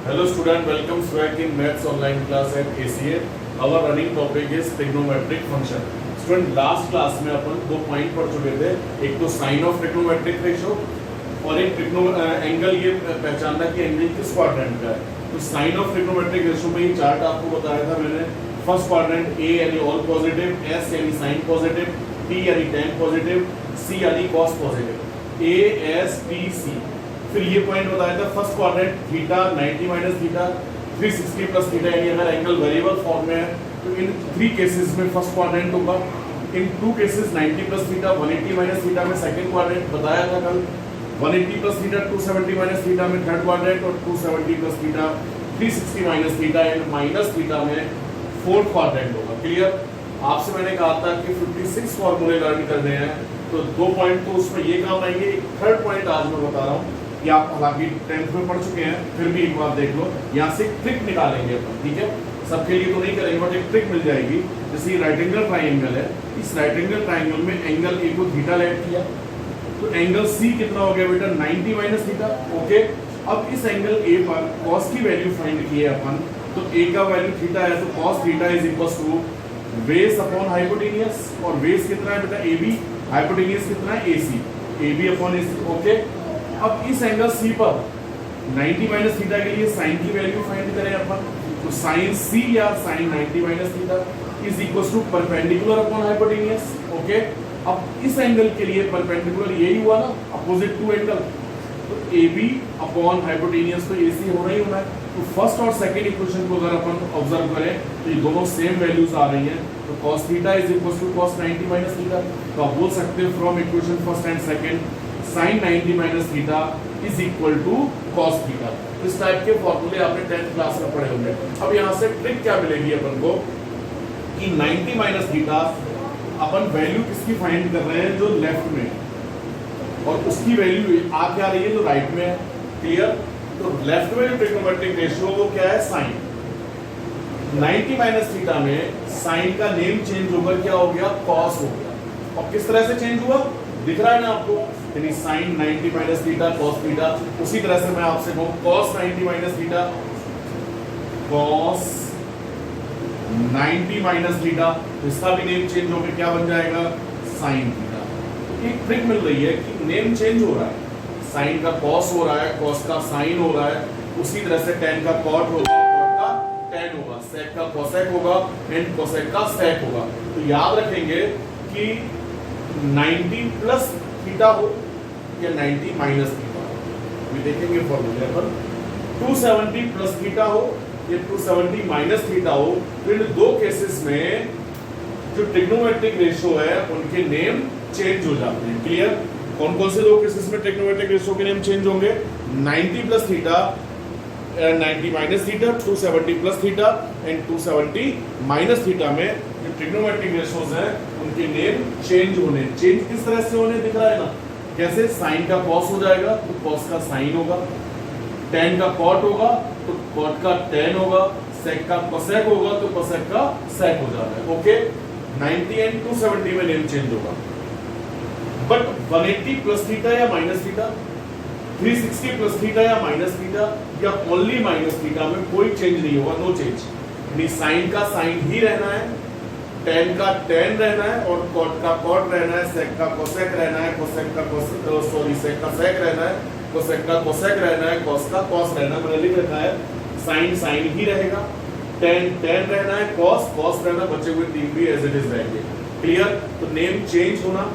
Hello student, welcome back in Maths online class at ACA. Our running topic is trigonometric function. Student last class में अपन दो point पढ़ चुके थे, एक तो साइन ऑफ ट्रिग्नोमेट्रिक रेशियो और एक एंगल ये पहचानना कि एंगल किस क्वाड्रेंट का है। तो साइन ऑफ ट्रिग्नोमेट्रिक रेशियो में ये चार्ट आपको बताया था मैंने। फर्स्ट क्वाड्रेंट ए यानी ऑल पॉजिटिव, एस यानी साइन पॉजिटिव, टी यानी टैन पॉजिटिव, सी यानी cos positive, A S T C. फिर ये पॉइंट बताया था first quadrant theta 90 minus theta 360 plus theta, यानी अगर एंगल वेरिएबल फॉर्म में है तो इन 3 केसेस में फर्स्ट क्वाड्रेंट होगा। इन 2 cases 90 plus theta 180 minus theta में सेकंड क्वाड्रेंट बताया था कल, 180 प्लस थीटा 270 माइनस थीटा में थर्ड क्वाड्रेंट, और 270 plus theta 360 minus theta and minus theta में फोर्थ क्वाड्रेंट होगा। क्लियर? आपसे मैंने कहा था कि 56 फॉर्मूले लर्न करने हैं, तो 2 पॉइंट तो उसमें ये काम आएंगे। थर्ड पॉइंट आज मैं बता रहा हूँ, ये आप हालांकि 10th में पढ़ चुके हैं, फिर भी एक बार देख लो। यहाँ से ट्रिक निकालेंगे अपन, ठीक है? सबके लिए तो नहीं करेंगे बट एक ट्रिक मिल जाएगी। जैसे राइट एंगल ट्राइंगल है, इस राइट एंगल ट्राइंगल में एंगल ए को थीटा लेट किया, तो एंगल सी कितना हो गया बेटा 90 माइनस थीटा। ओके, अब इस एंगल ए पर कॉस की वैल्यू फाइंड की है अपन, तो ए का वैल्यू थीटा है, तो cos theta is equal to base upon hypotenuse, और बेस कितना है बेटा ए बी, हाइपोटेनियस कितना है A C, A B upon A C. Okay, अब इस एंगल सी पर 90 माइनस थीटा के लिए साइन की वैल्यू फाइंड करें अपन, तो साइन सी या sine 90 minus theta is equal to perpendicular upon hypotenuse. Okay, अब इस एंगल के लिए परपेंडिकुलर यही हुआ ना, अपोजिट टू एंगल, तो ए बी अपॉन हाइपोटेनियस तो ए सी होना ही होना है। तो फर्स्ट और सेकंड इक्वेशन को अगर अपन ऑब्जर्व करें तो ये दोनों सेम वैल्यूज आ रही हैं, तो cos theta is equal to cos 90 minus theta. तो आप बोल सकते हैं from equation first and second sin 90 minus theta is equal to cos theta. इस टाइप के फॉर्मूले आपने 10th क्लास में पढ़े होंगे। अब यहाँ से ट्रिक क्या मिलेगी अपन को कि 90 माइनस थीटा अपन वैल्यू किसकी फाइंड कर रहे हैं, जो लेफ्ट में, और उसकी वैल्यू आ क्या रही है, जो राइट में है। क्लियर? तो लेफ्ट में जो ट्रिग्नोमेट्रिक रेशियो वो क्या है, साइन। 90 माइनस थीटा में साइन का नेम चेंज होकर क्या हो गया, कॉस हो गया। और किस तरह से चेंज हुआ दिख रहा है ना आपको, यानी sine 90 minus theta cos theta. उसी तरह से मैं आपसे कहूं cos 90 minus theta, cos 90 minus theta, इसका भी नेम चेंज होकर क्या बन जाएगा, साइन थीटा। एक ट्रिक मिल रही है कि नेम चेंज हो रहा है, साइन का कॉस हो रहा है, कॉस का साइन हो रहा है, उसी तरह से टेन का कॉट होगा, कॉट का टेन होगा, सेक का कोसेक होगा एंड कोसेक का सेक होगा। तो याद रखेंगे कि 90 प्लस थीटा हो या 90 माइनस थीटा हो, ये देखेंगे फॉर्मूले पर। 270 प्लस थीटा हो या 270 माइनस थीटा हो, तो इन 2 केसेस में जो ट्रिग्नोमेट्रिक रेशियो है उनके नेम चेंज हो जाते हैं। क्लियर? कौन कौन से 2 केसेस में ट्रिग्नोमेट्रिक रेशियो के नेम चेंज होंगे, 90 plus theta, 90 minus theta, 270 plus theta and 270 minus theta में जो ट्रिग्नोमेट्रिक रेशियोज हैं उनके नेम चेंज होने। चेंज किस तरह से होने दिख रहा है ना, कैसे, साइन का कॉस हो जाएगा तो कॉस का साइन होगा, टेन का कॉट होगा तो कॉट का टेन होगा, सेक का कोसेक होगा तो कोसेक का सेक हो जाता है। ओके, 90 एंड 270 में नेम चेंज होगा, बट 180 प्लस थीटा या माइनस थीटा, 360 प्लस थीटा या माइनस थीटा या ओनली माइनस थीटा में कोई चेंज नहीं होगा, नो चेंज। यानी साइन का साइन ही रहना है, टेन का टेन रहना है, और कॉट का कॉट रहना है, सेक का कोसेक रहना है, कोसेक का सेक का सेक रहना है, कोसेक का कोसेक रहना है, कॉस का कॉस रहना है। मैंने लिख रखा है साइन साइन ही रहेगा, टेन टेन रहना है, कॉस कॉस रहना, बचे हुए 3 भी एज इट इज रहेंगे। क्लियर? तो नेम चेंज होना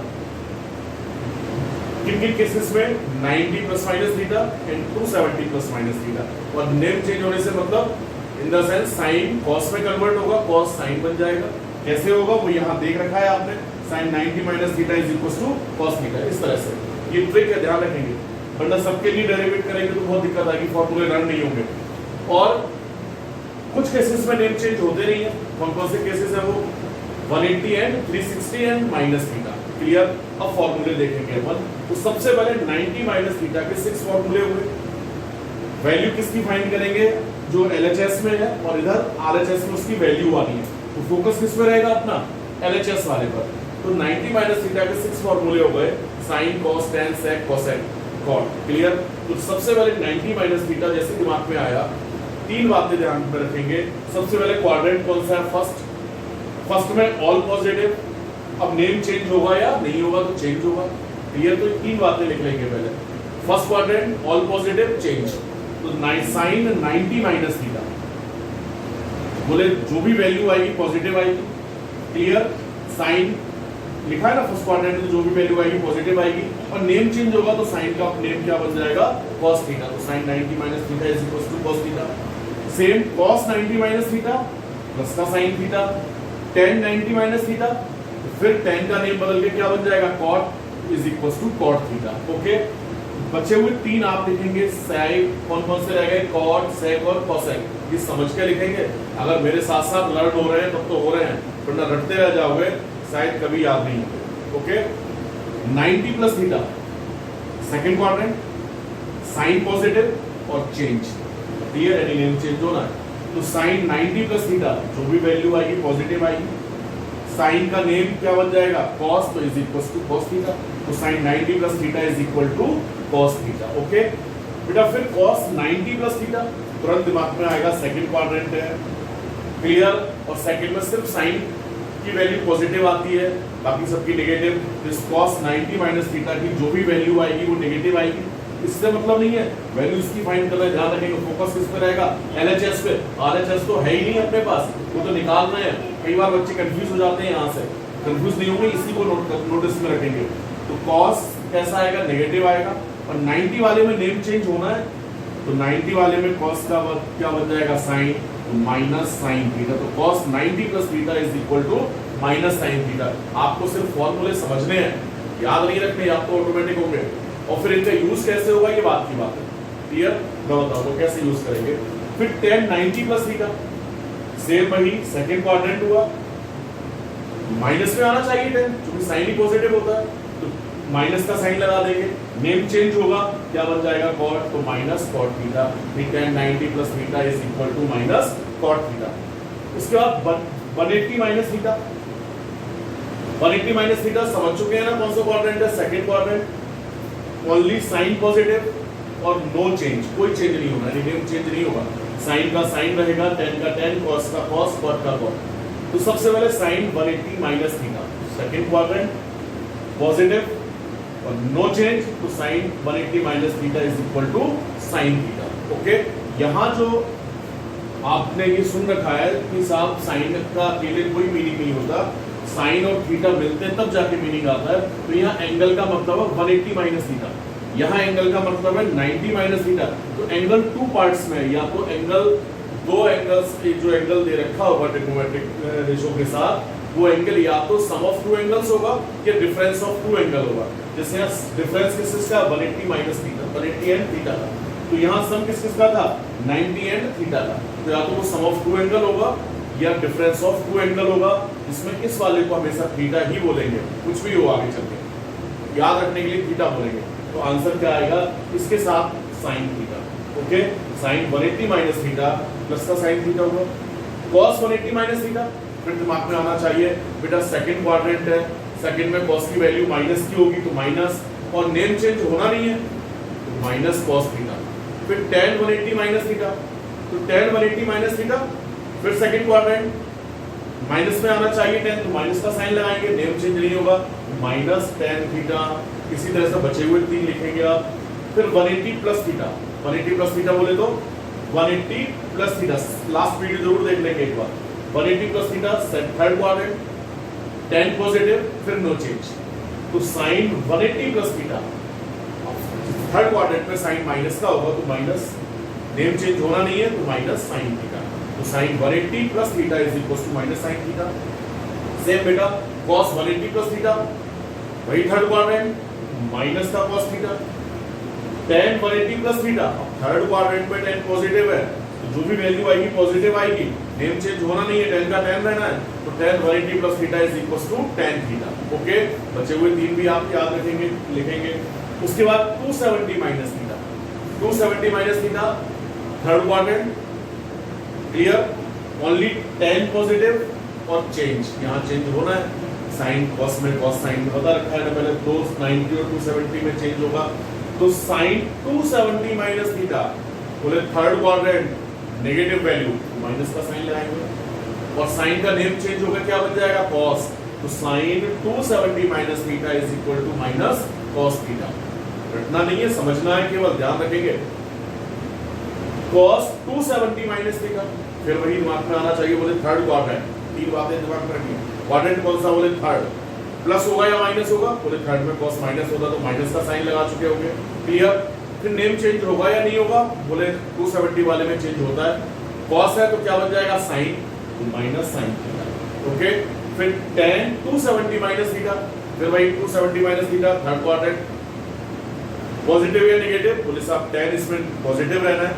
किन किन केसेस में, 90 plus minus theta and 270 plus minus theta. और नेम चेंज होने से मतलब in the sense sine cos में कन्वर्ट होगा, कॉस साइन बन जाएगा। कैसे होगा वो यहाँ देख रखा है आपने, sine 90 minus theta is equal to cos theta. इस तरह से ये ट्रिक है, ध्यान रखेंगे, वरना सबके लिए डेरिवेट करेंगे तो बहुत दिक्कत आएगी, फॉर्मूले रन नहीं होंगे। और कुछ केसेस में नेम चेंज होते नहीं है। कौन कौन से केसेस है वो, 180 and 360 and minus theta. Clear? अब फॉर्मूले देखेंगे अपन। तो सबसे पहले 90 माइनस थीटा के 6 फॉर्मूले हुए। वैल्यू किसकी फाइंड करेंगे, जो LHS में है, और इधर RHS में उसकी वैल्यू आनी है। तो फोकस किस पे रहेगा अपना, LHS वाले पर। तो 90 माइनस थीटा के 6 फॉर्मूले हो गए, sine cos tan sec cosec cot. Clear? तो सबसे पहले 90 माइनस थीटा जैसे दिमाग में आया, तीन बातें ध्यान में रखेंगे। सबसे पहले क्वाड्रेंट कौन सा है? फर्स्ट में ऑल पॉजिटिव, अब नेम चेंज होगा या नहीं होगा तो चेंज होगा, क्लियर? तो तीन बातें लिख लेंगे पहले। First quadrant all positive change, तो साइन 90 माइनस थीटा, बोले जो भी वैल्यू आएगी पॉजिटिव आएगी, क्लियर? साइन लिखा है ना फर्स्ट क्वाड्रेंट में, जो भी वैल्यू आएगी पॉजिटिव आएगी, और नेम चेंज होगा तो साइन का नेम क्या बन जाएगा? cos थीटा, तो sine 90 minus theta is equal to cos theta. Same cos 90 minus theta plus का sine theta, tan 90 minus theta, फिर tan का नेम बदल के क्या बन जाएगा? cot is equal to cot theta. Okay, बचे हुए तीन आप लिखेंगे, sec कौन कौन से रहेंगे? cot, sec और cosec, ये समझ के लिखेंगे। अगर मेरे साथ साथ लर्न हो रहे हैं तब तो हो रहे हैं, वरना रटते रह जाओगे शायद कभी याद नहीं होंगे। Okay, 90 plus theta second quadrant, sine positive और चेंज, क्लियर? यानी नेम चेंज होना है, तो साइन 90 प्लस थीटा जो भी वैल्यू आएगी पॉजिटिव आएगी, साइन का नेम क्या बन जाएगा? cos, तो is equal to cos theta, तो sine 90 plus theta is equal to cos theta. Okay बेटा, फिर cos 90 प्लस थीटा तुरंत दिमाग में आएगा सेकंड क्वाड्रेंट है, क्लियर? और सेकंड में सिर्फ साइन की वैल्यू पॉजिटिव आती है, बाकी सबकी नेगेटिव। इस cos 90 माइनस थीटा की जो भी वैल्यू आएगी वो नेगेटिव आएगी, इससे मतलब नहीं है वैल्यू इसकी फाइंड कर रहे हैं, ध्यान रखेंगे फोकस किस पे रहेगा? LHS पे। RHS तो है ही नहीं अपने पास, वो तो निकाल रहे हैं। कई बार बच्चे कंफ्यूज हो जाते हैं, यहाँ से कंफ्यूज नहीं होंगे, इसी को नोटिस में रखेंगे। तो cos कैसा आएगा? नेगेटिव आएगा, और 90 वाले में नेम चेंज होना है, तो 90 वाले में cos का क्या बन जाएगा? साइन, तो माइनस साइन थीटा, तो cos 90 plus theta is equal to minus sine theta. आपको सिर्फ फॉर्मूले समझने हैं, याद नहीं रखने, याद तो ऑटोमेटिक होंगे। और फिर इनका यूज कैसे होगा ये बात की बात है, क्लियर? मैं बताऊं तो कैसे यूज करेंगे। फिर tan 90 प्लस थीटा, सेम वही सेकंड क्वाड्रेंट हुआ, माइनस में आना चाहिए tan, क्योंकि साइन ही पॉजिटिव होता है, तो माइनस का साइन लगा देंगे, नेम चेंज होगा, क्या बन जाएगा? cot, तो minus cot theta, tan 90 plus theta is equal to minus cot theta. उसके बाद 180 माइनस थीटा, 180 माइनस थीटा समझ चुके हैं ना कौन सा क्वाड्रेंट है? Second quadrant, only sine positive और नो चेंज, कोई चेंज नहीं होगा, नेम चेंज नहीं होगा, साइन का साइन रहेगा, tan का tan, cos का cos, cot का cot। तो सबसे पहले sine 180 minus theta, second quadrant, positive और नो चेंज, तो sine 180 minus theta is equal to sine theta. Okay, यहाँ जो आपने ये सुन रखा है कि साहब साइन का अकेले कोई मीनिंग नहीं होता, साइन और थीटा मिलते हैं तब जाके मीनिंग आता है। तो यहाँ एंगल का मतलब है 180 माइनस थीटा, यहाँ एंगल का मतलब है 90 माइनस थीटा। तो एंगल टू पार्ट्स में, या तो एंगल दो एंगल्स, जो एंगल दे रखा होगा ट्रिग्नोमेट्रिक रेशो के साथ, वो एंगल या तो सम ऑफ टू एंगल्स होगा या डिफरेंस ऑफ टू एंगल होगा। जैसे यहाँ डिफरेंस किसका? 180 माइनस थीटा, 180 एंड थीटा का। तो यहाँ सम किसका था? 90 एंड थीटा का। तो या तो वो सम ऑफ टू एंगल होगा या डिफरेंस ऑफ टू एंगल होगा, जिसमें इस वाले को हमेशा थीटा ही बोलेंगे, कुछ भी हो आगे चल के, याद रखने के लिए थीटा बोलेंगे। तो आंसर क्या आएगा? इसके साथ sine theta. Okay, sine 180 minus theta plus का साइन थीटा होगा, cos 180 माइनस थीटा। फिर दिमाग में आना चाहिए बेटा सेकंड क्वाड्रेंट है, सेकंड में cos की वैल्यू माइनस की होगी तो माइनस, और नेम चेंज होना नहीं है तो माइनस cos थीटा। फिर tan 180 माइनस थीटा, तो tan 180 माइनस थीटा। फिर सेकंड क्वाड्रेंट माइनस में आना चाहिए tan, तो माइनस का साइन लगाएंगे, नेम चेंज नहीं होगा, माइनस tan थीटा। इसी तरह से बचे हुए तीन लिखेंगे आप। फिर 180 प्लस थीटा, 180 प्लस थीटा बोले तो 180 प्लस थीटा, लास्ट वीडियो जरूर देख लेंगे एक बार। 180 plus theta third quadrant, tan positive, फिर नो चेंज, तो sine 180 plus theta. Third quadrant में साइन माइनस का होगा तो माइनस, नेम चेंज होना नहीं है तो माइनस साइन थीटा। तो sine 180 plus theta is equal to minus sine theta. Same बेटा cos 180 प्लस थीटा, वही थर्ड क्वाड्रेंट, माइनस का cos theta. tan 180 plus theta, third quadrant में tan पॉजिटिव है तो जो भी वैल्यू आएगी पॉजिटिव आएगी, नेम चेंज होना नहीं है, tan का tan रहना है, तो tan 180 plus theta is equal to tan theta. Okay, बचे हुए तीन भी आप याद रखेंगे, लिखेंगे। उसके बाद 270 minus theta, 270 minus theta third quadrant, clear? Only tan positive और चेंज, यहाँ चेंज होना है, साइन cos में cos साइन पता रखा है ना पहले, तो 90 और 270 में चेंज होगा। तो साइन 270 माइनस थीटा बोले third quadrant, negative value minus का साइन लगाएंगे और साइन का नेम चेंज होगा, क्या बन जाएगा कॉस। तो sine 270 minus theta is equal to minus cos theta. रटना नहीं है, समझना है, केवल ध्यान रखेंगे। cos 270 माइनस थीटा, फिर वही दिमाग में आना चाहिए, बोले थर्ड क्वाड्रेंट। तीन बातें दिमाग में रखिए, क्वाड्रेंट कौन सा, बोले थर्ड। प्लस होगा या माइनस होगा, बोले थर्ड में cos माइनस होता तो माइनस का साइन लगा चुके होंगे, क्लियर। फिर नेम चेंज होगा या नहीं होगा, बोले 270 वाले में चेंज होता है, cos है तो क्या बन जाएगा साइन, तो माइनस साइन थीटा, ओके। फिर tan 270 माइनस थीटा, फिर वही 270 minus theta, third quadrant. Positive या नेगेटिव, बोले साहब tan इसमें पॉजिटिव रहना है,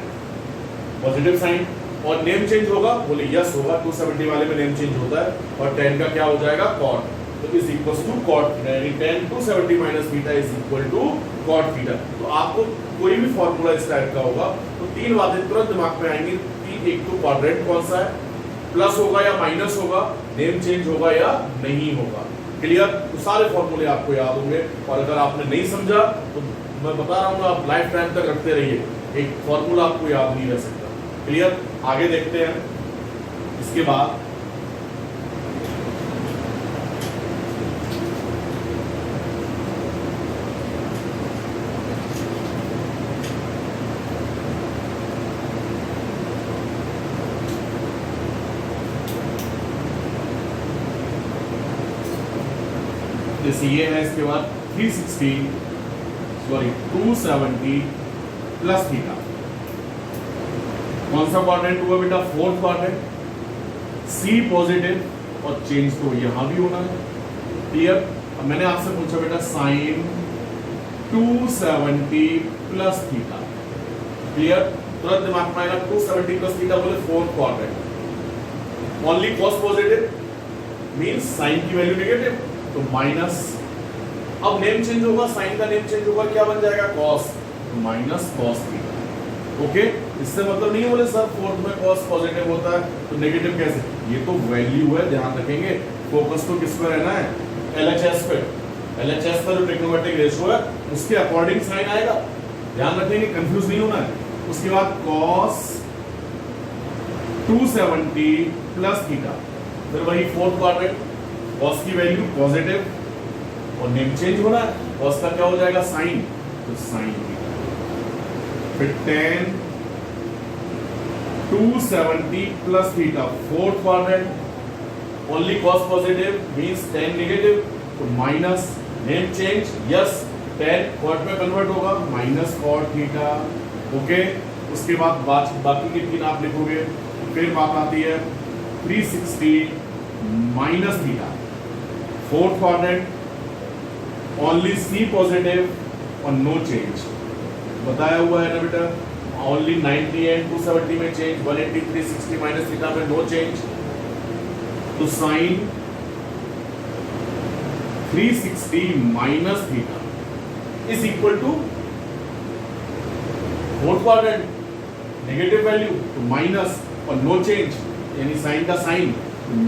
पॉजिटिव साइन। और नेम चेंज होगा, बोले यस होगा, 270 वाले में नेम चेंज होता है और tan का क्या हो जाएगा cot, तो is equal to cot theta, यानी tan 270 minus theta is equal to cot theta. तो आपको कोई भी फॉर्मूला इस टाइप का होगा तो तीन बातें तुरंत दिमाग में आएंगी कि एक तो क्वाड्रेंट कौन सा है, प्लस होगा या माइनस होगा, नेम चेंज होगा या नहीं होगा, क्लियर। तो सारे फॉर्मूले आपको याद होंगे और अगर आपने नहीं समझा तो मैं बता रहा हूँ आप लाइफ टाइम तक रखते रहिए, एक फॉर्मूला आपको याद नहीं रह सकता, क्लियर। आगे देखते हैं। इसके बाद जैसे ये है, इसके बाद 270 प्लस थीटा, कौन सा क्वाड्रेंट हुआ बेटा, फोर्थ क्वाड्रेंट। सी पॉजिटिव और चेंज तो यहां भी होना है, क्लियर। अब मैंने आपसे पूछा बेटा साइन 270 प्लस थीटा, क्लियर। तुरंत दिमाग में आएगा 270 प्लस थीटा, बोले fourth quadrant. Only cos positive means sine की वैल्यू नेगेटिव, तो माइनस। अब नेम चेंज होगा, साइन का नेम चेंज होगा, क्या बन जाएगा cos, minus cos theta, okay. इससे मतलब नहीं बोले सर फोर्थ में कॉस पॉजिटिव होता है तो नेगेटिव कैसे, ये तो वैल्यू है, ध्यान रखेंगे। फोकस तो किस पे रहना है, एलएचएस पे। एलएचएस का जो ट्रिग्नोमेट्रिक रेशियो है उसके अकॉर्डिंग साइन आएगा, ध्यान रखेंगे, कंफ्यूज नहीं होना है। उसके बाद कॉस 270 प्लस थीटा, फिर वही फोर्थ क्वाड्रेंट, कॉस की वैल्यू पॉजिटिव और नेम चेंज होना है, कॉस का क्या हो जाएगा साइन, तो साइन थीटा। फिर tan 270 plus theta, fourth quadrant, only cos positive means tan negative, तो minus, name change yes, tan cot में कन्वर्ट होगा, माइनस कॉट थीटा, ओके। उसके बाद बाकी की आप लिखोगे। फिर बात आती है 360 minus theta, fourth quadrant, only C positive और नो चेंज, बताया हुआ है ना बेटा, ओनली 90 एंड 270 में चेंज, 180 360 माइनस थीटा में नो चेंज, तो sine 360 minus theta is equal to fourth quadrant, negative value तो माइनस और नो चेंज यानी साइन का साइन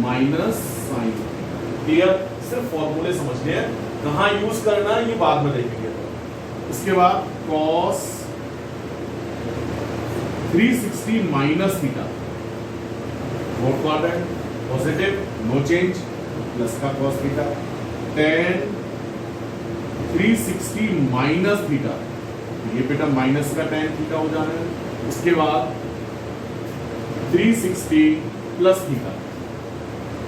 माइनस साइन, क्लियर। सिर्फ फॉर्मूले समझने हैं, कहाँ यूज करना है ये बाद में देखेंगे। इसके बाद cos 360 minus theta, fourth quadrant, positive, no change, plus का cos theta, tan 360 minus theta, ये बेटा माइनस का tan थीटा हो जाना है। उसके बाद 360 प्लस थीटा,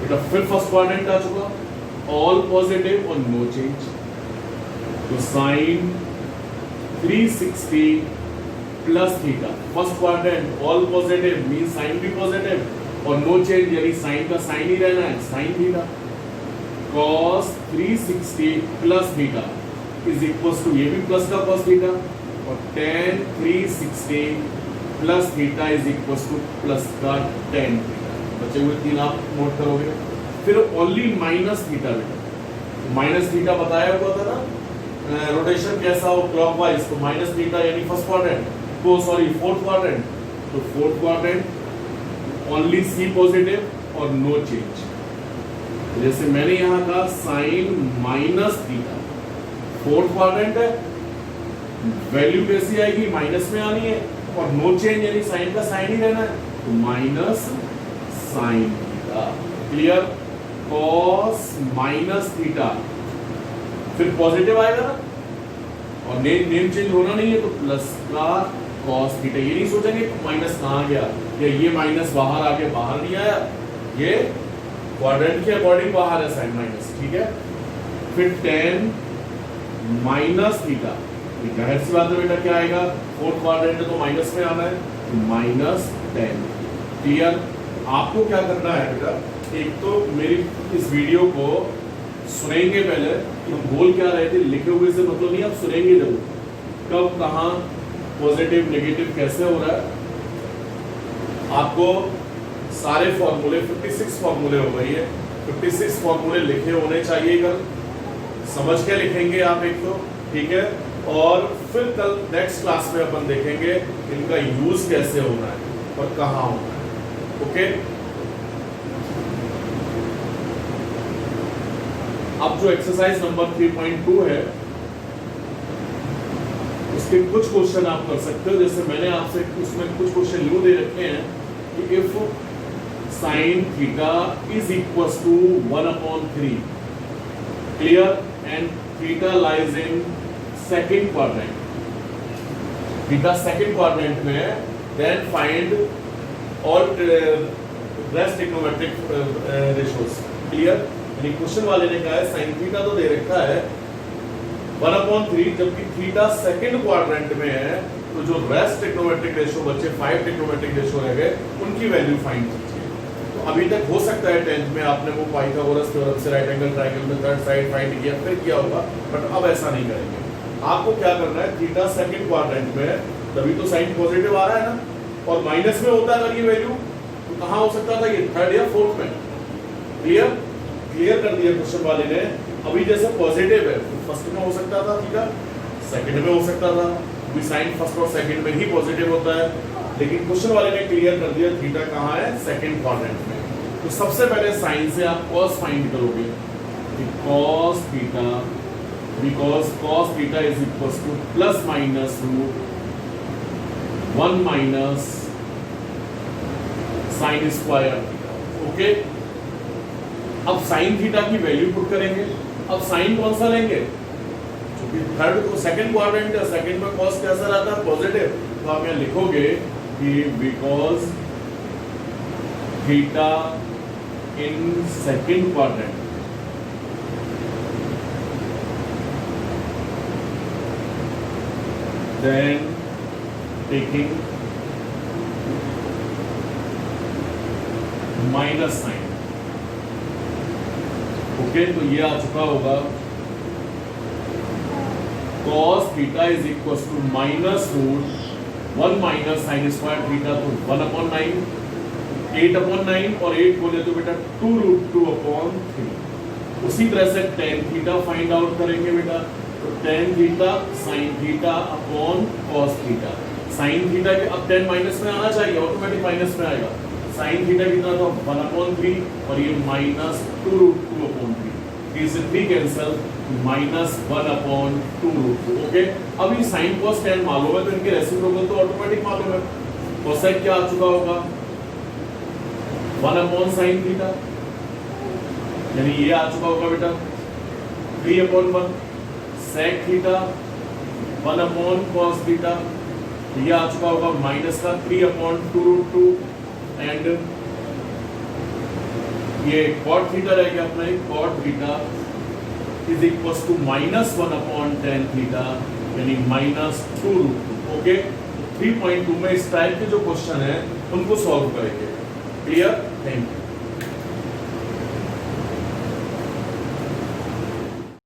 बेटा फिर फर्स्ट क्वाड्रेंट आ चुका, ऑल पॉजिटिव और नो चेंज, तो sine 360 plus theta, first quadrant all positive mean sine भी पॉजिटिव और नो चेंज यानी साइन का साइन ही रहना है, sine theta, cos 360 plus theta is equal to, ये भी प्लस का cos थीटा, और tan 360 plus theta is equal to plus का tan थीटा। बचे हुए तीन आप नोट करोगे। फिर ओनली माइनस थीटा, बेटा माइनस थीटा बताया हुआ था ना, रोटेशन कैसा हो क्लॉकवाइज, तो माइनस थीटा यानी फर्स्ट क्वाड्रेंट, तो सॉरी फोर्थ क्वाड्रेंट, तो fourth quadrant only C positive और नो चेंज। जैसे मैंने यहाँ कहा sine minus theta, fourth quadrant है, वैल्यू कैसी आएगी माइनस में आनी है और नो चेंज यानी साइन का साइन ही रहना है, तो तो minus sine theta. Clear? Cos minus theta, फिर पॉजिटिव आएगा ना, और नेम चेंज होना नहीं है तो प्लस का कॉस थीटा। ये नहीं सोचेंगे माइनस कहाँ गया, या ये माइनस बाहर आ गया, बाहर नहीं आया, ये क्वाड्रेंट के अकॉर्डिंग बाहर है साइन माइनस। ठीक है, फिर टेन माइनस थीटा, जाहिर सी बात है बेटा क्या आएगा, फोर्थ क्वाड्रेंट है तो माइनस में आना है, तो माइनस 10। क्लियर? आपको क्या करना है बेटा, एक तो मेरी इस वीडियो को सुनेंगे पहले कि हम बोल क्या रहे थे, लिखे हुए से मतलब नहीं, आप सुनेंगे जरूर कब कहाँ पॉजिटिव नेगेटिव कैसे हो रहा है। आपको सारे फॉर्मूले 56 फॉर्मूले हो गई है, 56 फॉर्मूले लिखे होने चाहिए, कल समझ के लिखेंगे आप एक तो। ठीक है, और फिर कल नेक्स्ट क्लास में अपन देखेंगे इनका यूज कैसे होना है और कहाँ होना है। ओके, अब जो एक्सरसाइज नंबर 3.2 है उसके कुछ क्वेश्चन आप कर सकते हो। जैसे मैंने आपसे उसमें कुछ क्वेश्चन यूं दे रखे हैं कि if sine theta is equal to 1/3, clear, and theta lies in second quadrant, theta second quadrant में है, then find all rest trigonometric ratios. Clear? Question वाले ने कहा है साइन थीटा तो दे रखा है 1/3, जबकि थीटा सेकंड क्वाड्रेंट में है, तो जो रेस्ट ट्रिग्नोमेट्रिक रेशियो बच्चे 5 ट्रिग्नोमेट्रिक रेशियो रह गए, उनकी वैल्यू फाइंड कीजिए। तो अभी तक हो सकता है 10th में आपने वो पाइथागोरस थ्योरम से राइट एंगल ट्रायंगल में थर्ड साइड फाइंड किया, फिर किया होगा, बट अब ऐसा नहीं करेंगे। आपको क्या करना है, थीटा सेकंड क्वाड्रेंट में है, तभी तो साइन पॉजिटिव आ रहा है ना, और माइनस में होता है अगर ये वैल्यू, तो कहाँ हो सकता था, ये थर्ड या फोर्थ में। क्लियर? क्लियर कर दिया क्वेश्चन वाले ने। अभी जैसे पॉजिटिव है तो फर्स्ट में हो सकता था थीटा, सेकंड में हो सकता था, भी साइन फर्स्ट और सेकंड में ही पॉजिटिव होता है, लेकिन क्वेश्चन वाले ने क्लियर कर दिया थीटा कहाँ है, सेकंड क्वाड्रेंट में। तो सबसे पहले साइन से आप कॉस फाइंड करोगे, cos theta, because cos theta is equal to plus minus root 1 minus sine square. Okay, अब साइन थीटा की वैल्यू पुट करेंगे। अब साइन कौन सा लेंगे, क्योंकि थर्ड को सेकंड क्वाड्रेंट है, सेकंड में कॉस कैसा रहता है, पॉजिटिव, तो आप यहाँ लिखोगे कि because theta in second quadrant then taking minus sine. Okay, तो ये आ चुका होगा cos theta is equal to minus root 1 minus sine square theta, तो 1/9, 8/9, और 8 बोले तो बेटा 2√2/3। उसी तरह से tan थीटा फाइंड आउट करेंगे बेटा, तो tan theta sine theta upon cos theta. Sine theta के अब tan माइनस में आना चाहिए, ऑटोमेटिक माइनस में आएगा। साइन थीटा कितना था, 1/3, और ये माइनस 2√2/3, इसे 3 कैंसल, माइनस 1/2√2। ओके, अभी साइन cos tan मालूम है तो इनके रेसिप्रोकल तो ऑटोमेटिक मालूम है। कोसेक क्या आ चुका होगा, 1/sin थीटा, यानी ये आ चुका होगा बेटा 3/1। सेक थीटा 1/cos थीटा, ये आ चुका होगा माइनस का 3/2√2, एंड ये cot थीटा रह गया अपना, cot theta is equal to minus 1/tan theta, यानी माइनस 2√2। ओके, 3.2 में इस टाइप के जो क्वेश्चन है उनको सॉल्व करेंगे। क्लियर? Thank you.